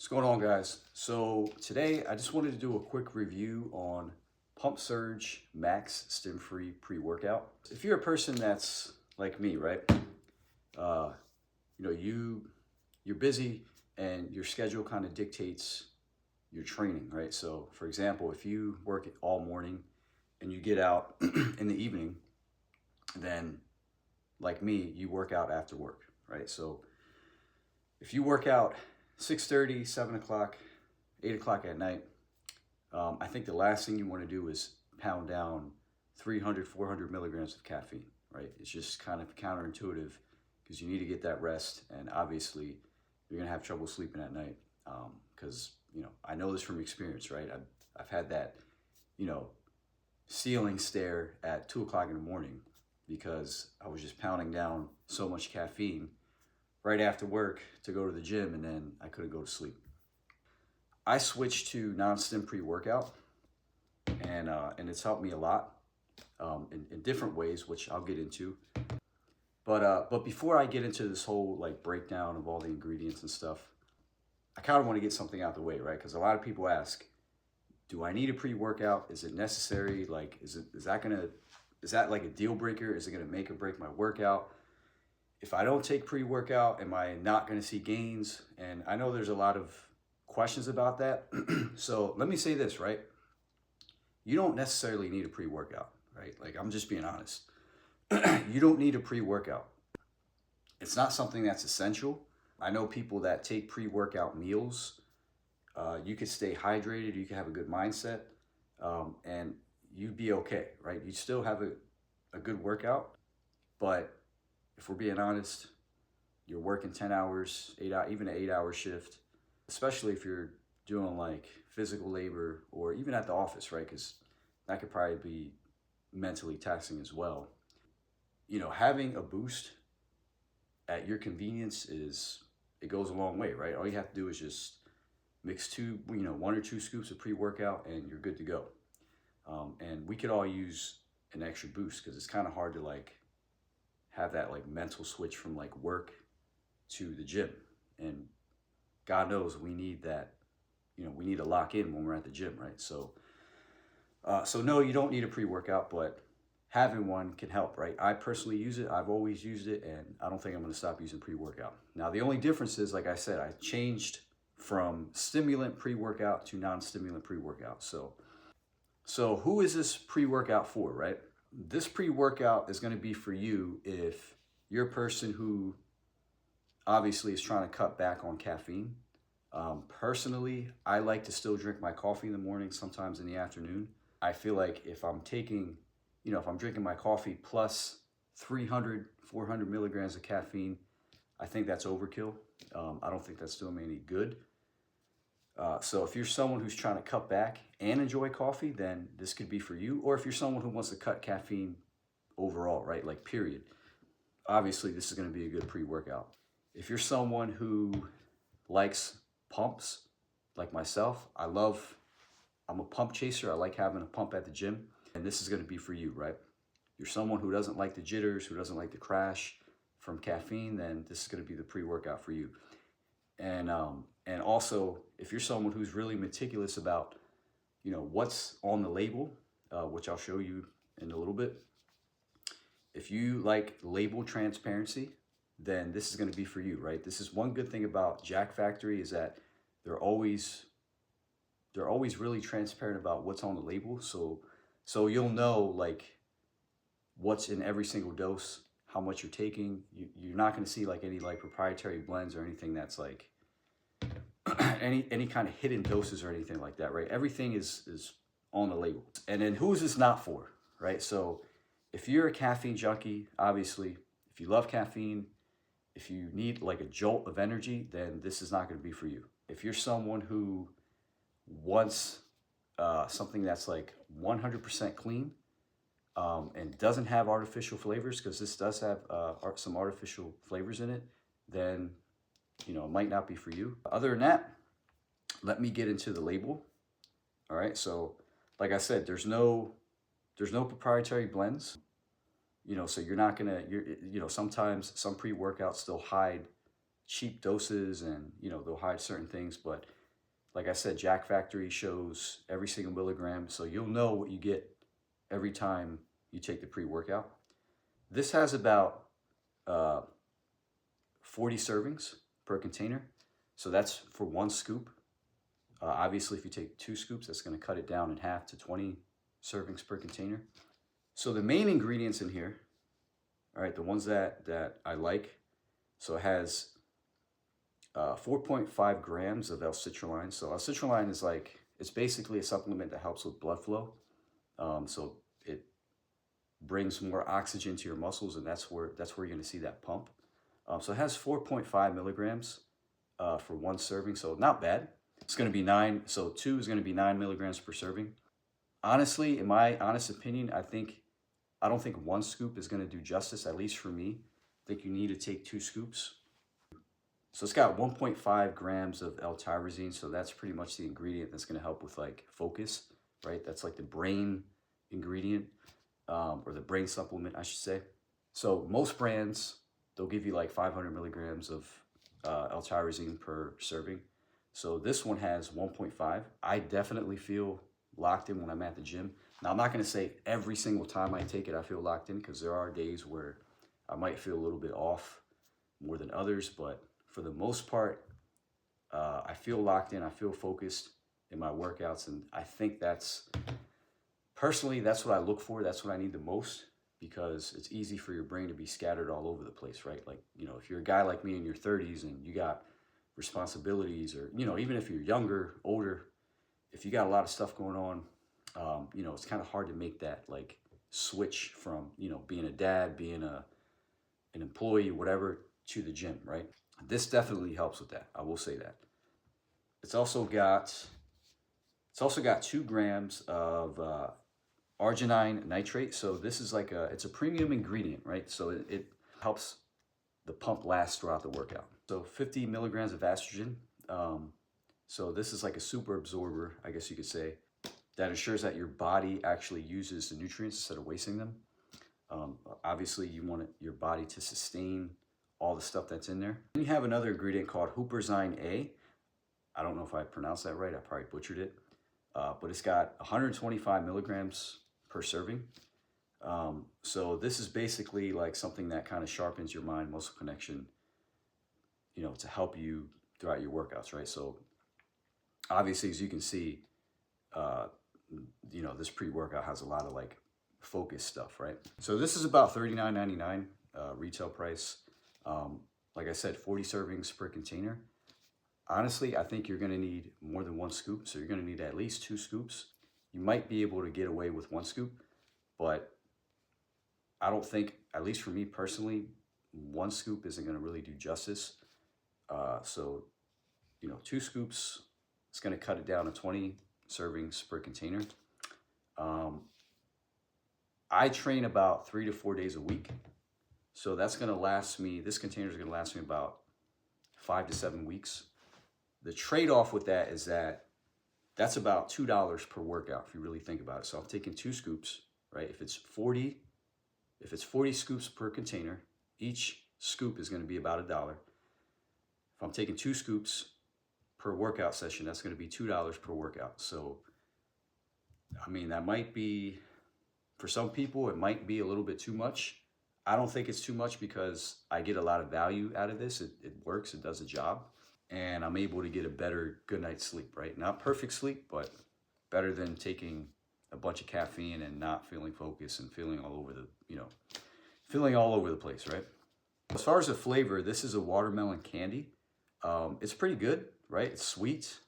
What's going on, guys? So today I just wanted to do a quick review on Pump Surge Max Stim-free pre-workout. If you're a person that's like me, right? You know, you're busy and your schedule kind of dictates your training, right? So for example, if you work all morning and you get out in the evening, then like me, you work out after work, right? So if you work out 6:30, 7 o'clock, 8 o'clock at night, I think the last thing you want to do is pound down 300, 400 milligrams of caffeine, right? It's just kind of counterintuitive because you need to get that rest, and obviously you're going to have trouble sleeping at night because, I know this from experience, right? I've had that, ceiling stare at 2 o'clock in the morning because I was just pounding down so much caffeine right after work to go to the gym, and then I couldn't go to sleep. I switched to non-stim pre-workout, and it's helped me a lot in different ways, which I'll get into. But before I get into this whole breakdown of all the ingredients and stuff, I kind of want to get something out the way, right? Because a lot of people ask, do I need a pre-workout? Is it necessary? Is that like a deal breaker? Is it gonna make or break my workout? If I don't take pre-workout, am I not going to see gains? And I know there's a lot of questions about that. So let me say this, right? You don't necessarily need a pre-workout, right? I'm just being honest. You don't need a pre-workout. It's not something that's essential. I know people that take pre-workout meals. You could stay hydrated. You could have a good mindset. And you'd be okay, right? You'd still have a good workout. But if we're being honest, you're working 10 hours, even an 8-hour shift, especially if you're doing physical labor or even at the office, right? Because that could probably be mentally taxing as well. Having a boost at your convenience it goes a long way, right? All you have to do is just mix 1 or 2 scoops of pre-workout and you're good to go. And we could all use an extra boost because it's kind of hard to have that mental switch from work to the gym, and God knows we need that. We need to lock in when we're at the gym, right? So no, you don't need a pre-workout, but having one can help, right? I personally use it. I've always used it, and I don't think I'm going to stop using pre-workout. Now the only difference is, like I said, I changed from stimulant pre-workout to non-stimulant pre-workout. So who is this pre-workout for, right? This pre-workout is going to be for you if you're a person who obviously is trying to cut back on caffeine. Personally, I like to still drink my coffee in the morning, sometimes in the afternoon. I feel like if I'm drinking my coffee plus 300, 400 milligrams of caffeine, I think that's overkill. I don't think that's doing me any good. So if you're someone who's trying to cut back and enjoy coffee, then this could be for you. Or if you're someone who wants to cut caffeine overall, right? Period. Obviously, this is going to be a good pre-workout. If you're someone who likes pumps, like myself, I'm a pump chaser. I like having a pump at the gym, and this is going to be for you, right? You're someone who doesn't like the jitters, who doesn't like the crash from caffeine, then this is going to be the pre-workout for you. And also, if you're someone who's really meticulous about, what's on the label, which I'll show you in a little bit. If you like label transparency, then this is going to be for you, right? This is one good thing about Jack Factory is that they're always really transparent about what's on the label. So you'll know what's in every single dose, how much you're taking. You're not going to see any proprietary blends or anything that's any kind of hidden doses or anything like that, right? Everything is on the label. And then who is this not for, right? So if you're a caffeine junkie, obviously, if you love caffeine, if you need a jolt of energy, then this is not going to be for you. If you're someone who wants something that's 100% clean and doesn't have artificial flavors, because this does have some artificial flavors in it, then it might not be for you. Other than that, let me get into the label. All right, so like I said, there's no proprietary blends. So you're not gonna, sometimes some pre-workouts still hide cheap doses, and they'll hide certain things. But like I said, Jack Factory shows every single milligram, so you'll know what you get every time you take the pre-workout. This has about uh, 40 servings per container, so that's for one scoop. Obviously, if you take 2 scoops, that's going to cut it down in half to 20 servings per container. So the main ingredients in here, all right, the ones that I like, so it has 4.5 grams of L-citrulline. So L-citrulline is like, it's basically a supplement that helps with blood flow. So it brings more oxygen to your muscles, and that's where you're going to see that pump. So it has 4.5 milligrams for one serving, so not bad. It's going to be 9, so 2 is going to be 9 milligrams per serving. Honestly, in my honest opinion, I don't think 1 scoop is going to do justice, at least for me. I think you need to take 2 scoops. So it's got 1.5 grams of L-tyrosine, so that's pretty much the ingredient that's going to help with like focus, right? That's like the brain ingredient, or the brain supplement, I should say. So most brands, they'll give you like 500 milligrams of L-tyrosine per serving. So this one has 1.5. I definitely feel locked in when I'm at the gym. Now, I'm not going to say every single time I take it I feel locked in, because there are days where I might feel a little bit off more than others, but for the most part, I feel locked in. I feel focused in my workouts, and I think personally, that's what I look for. That's what I need the most, because it's easy for your brain to be scattered all over the place, right? Like, if you're a guy like me in your 30s and you got responsibilities, or, even if you're younger, older, if you got a lot of stuff going on, it's kind of hard to make that like switch from, being a dad, being an employee, whatever, to the gym, right? This definitely helps with that. I will say that. It's also got 2 grams of Arginine nitrate. So this is like it's a premium ingredient, right? So it helps the pump last throughout the workout. So 50 milligrams of AstraGin. So this is like a super absorber, I guess you could say, that ensures that your body actually uses the nutrients instead of wasting them. Obviously, you want your body to sustain all the stuff that's in there. Then you have another ingredient called Huperzine A. I don't know if I pronounced that right. I probably butchered it. But it's got 125 milligrams per serving. So this is basically like something that kind of sharpens your mind-muscle connection, to help you throughout your workouts, right? So obviously, as you can see, this pre-workout has a lot of like focus stuff, right? So this is about $39.99 retail price. Like I said, 40 servings per container. Honestly, I think you're going to need more than 1 scoop, so you're going to need at least 2 scoops. You might be able to get away with 1 scoop, but I don't think, at least for me personally, 1 scoop isn't going to really do justice. So 2 scoops, it's going to cut it down to 20 servings per container. I train about 3 to 4 days a week, so that's going to last me, this container is going to last me about 5 to 7 weeks. The trade-off with that is that's about $2 per workout if you really think about it. So I'm taking 2 scoops, right? If it's 40 scoops per container, each scoop is going to be about $1. If I'm taking 2 scoops per workout session, that's going to be $2 per workout. So, I mean, that might be, for some people, it might be a little bit too much. I don't think it's too much, because I get a lot of value out of this. It works, it does a job, and I'm able to get a better good night's sleep, right? Not perfect sleep, but better than taking a bunch of caffeine and not feeling focused and feeling all over the place, right? As far as the flavor, this is a watermelon candy. It's pretty good, right? It's sweet.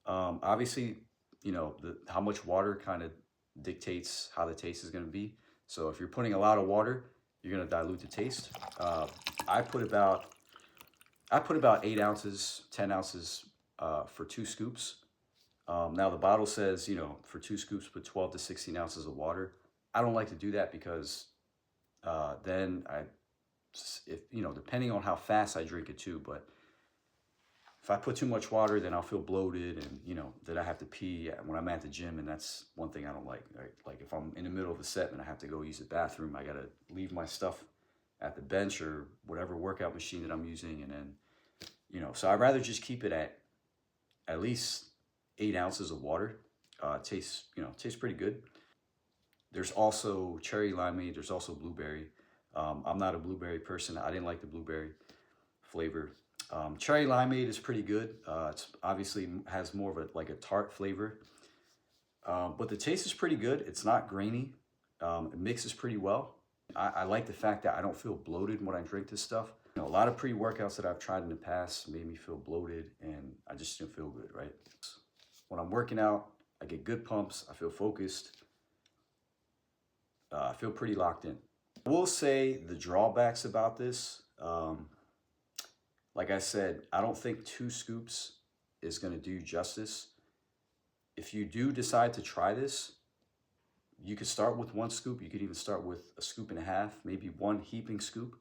Obviously, how much water kind of dictates how the taste is going to be. So if you're putting a lot of water, you're going to dilute the taste. I put about 8 ounces, 10 ounces for 2 scoops. Now the bottle says, for 2 scoops, put 12 to 16 ounces of water. I don't like to do that, because then depending on how fast I drink it too, but if I put too much water, then I'll feel bloated, and that I have to pee when I'm at the gym, and that's one thing I don't like. Right? Like if I'm in the middle of a set and I have to go use the bathroom, I gotta leave my stuff at the bench or whatever workout machine that I'm using, and then So I'd rather just keep it at least 8 ounces of water. Tastes pretty good. There's also cherry limeade. There's also blueberry. I'm not a blueberry person. I didn't like the blueberry flavor. Cherry limeade is pretty good. It's obviously has more of a tart flavor. But the taste is pretty good. It's not grainy. It mixes pretty well. I like the fact that I don't feel bloated when I drink this stuff. A lot of pre-workouts that I've tried in the past made me feel bloated, and I just didn't feel good, right? When I'm working out, I get good pumps. I feel focused. I feel pretty locked in. I will say the drawbacks about this, like I said, I don't think 2 scoops is going to do justice. If you do decide to try this, you could start with 1 scoop. You could even start with 1.5 scoops, maybe 1 heaping scoop,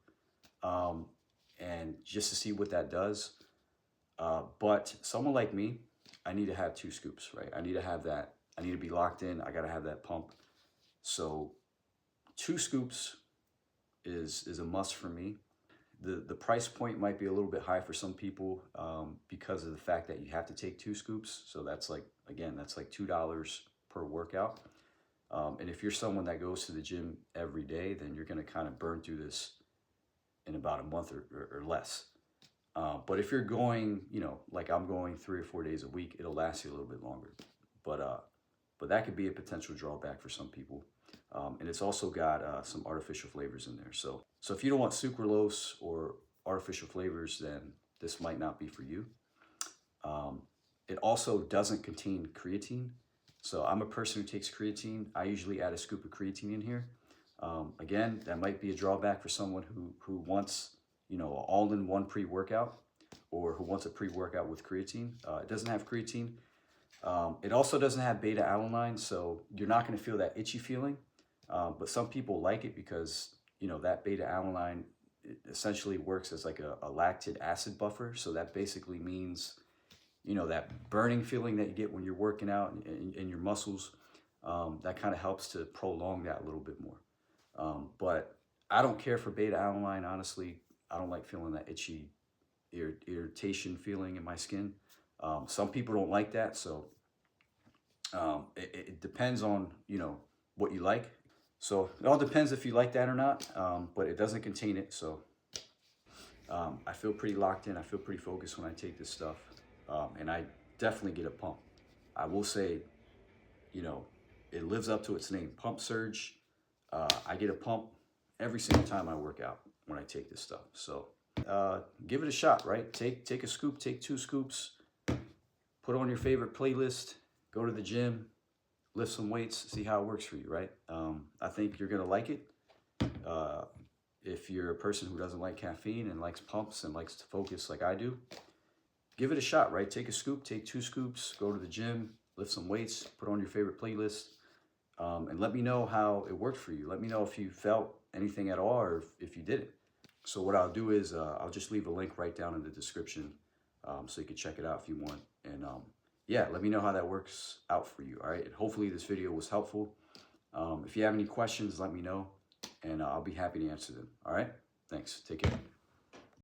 and just to see what that does. But someone like me, I need to have 2 scoops, right? I need to have that. I need to be locked in. I got to have that pump. So 2 scoops is a must for me. The price point might be a little bit high for some people because of the fact that you have to take 2 scoops. So that's like $2 per workout. And if you're someone that goes to the gym every day, then you're going to kind of burn through this in about a month or less. But if you're going, like I'm going 3 or 4 days a week, it'll last you a little bit longer. But that could be a potential drawback for some people. And it's also got some artificial flavors in there. So if you don't want sucralose or artificial flavors, then this might not be for you. It also doesn't contain creatine. So I'm a person who takes creatine. I usually add a scoop of creatine in here. Again, that might be a drawback for someone who wants, an all-in-one pre-workout, or who wants a pre-workout with creatine. It doesn't have creatine. It also doesn't have beta-alanine, so you're not going to feel that itchy feeling. But some people like it because, that beta-alanine essentially works as like a lactic acid buffer. So that basically means, that burning feeling that you get when you're working out in your muscles, that kind of helps to prolong that a little bit more. But I don't care for beta-alanine, honestly. I don't like feeling that itchy irritation feeling in my skin. Some people don't like that, so it depends on, what you like. So it all depends if you like that or not, but it doesn't contain it. So I feel pretty locked in. I feel pretty focused when I take this stuff, and I definitely get a pump. I will say, it lives up to its name, Pump Surge. I get a pump every single time I work out when I take this stuff. So give it a shot, right? Take a scoop, take 2 scoops, put on your favorite playlist, go to the gym, lift some weights, see how it works for you, right? I think you're gonna like it. If you're a person who doesn't like caffeine and likes pumps and likes to focus like I do, give it a shot, right? Take a scoop, take 2 scoops, go to the gym, lift some weights, put on your favorite playlist, and let me know how it worked for you. Let me know if you felt anything at all or if you didn't. So what I'll do is I'll just leave a link right down in the description so you can check it out if you want. And yeah, let me know how that works out for you, all right? And hopefully this video was helpful. If you have any questions, let me know, and I'll be happy to answer them, all right? Thanks. Take care.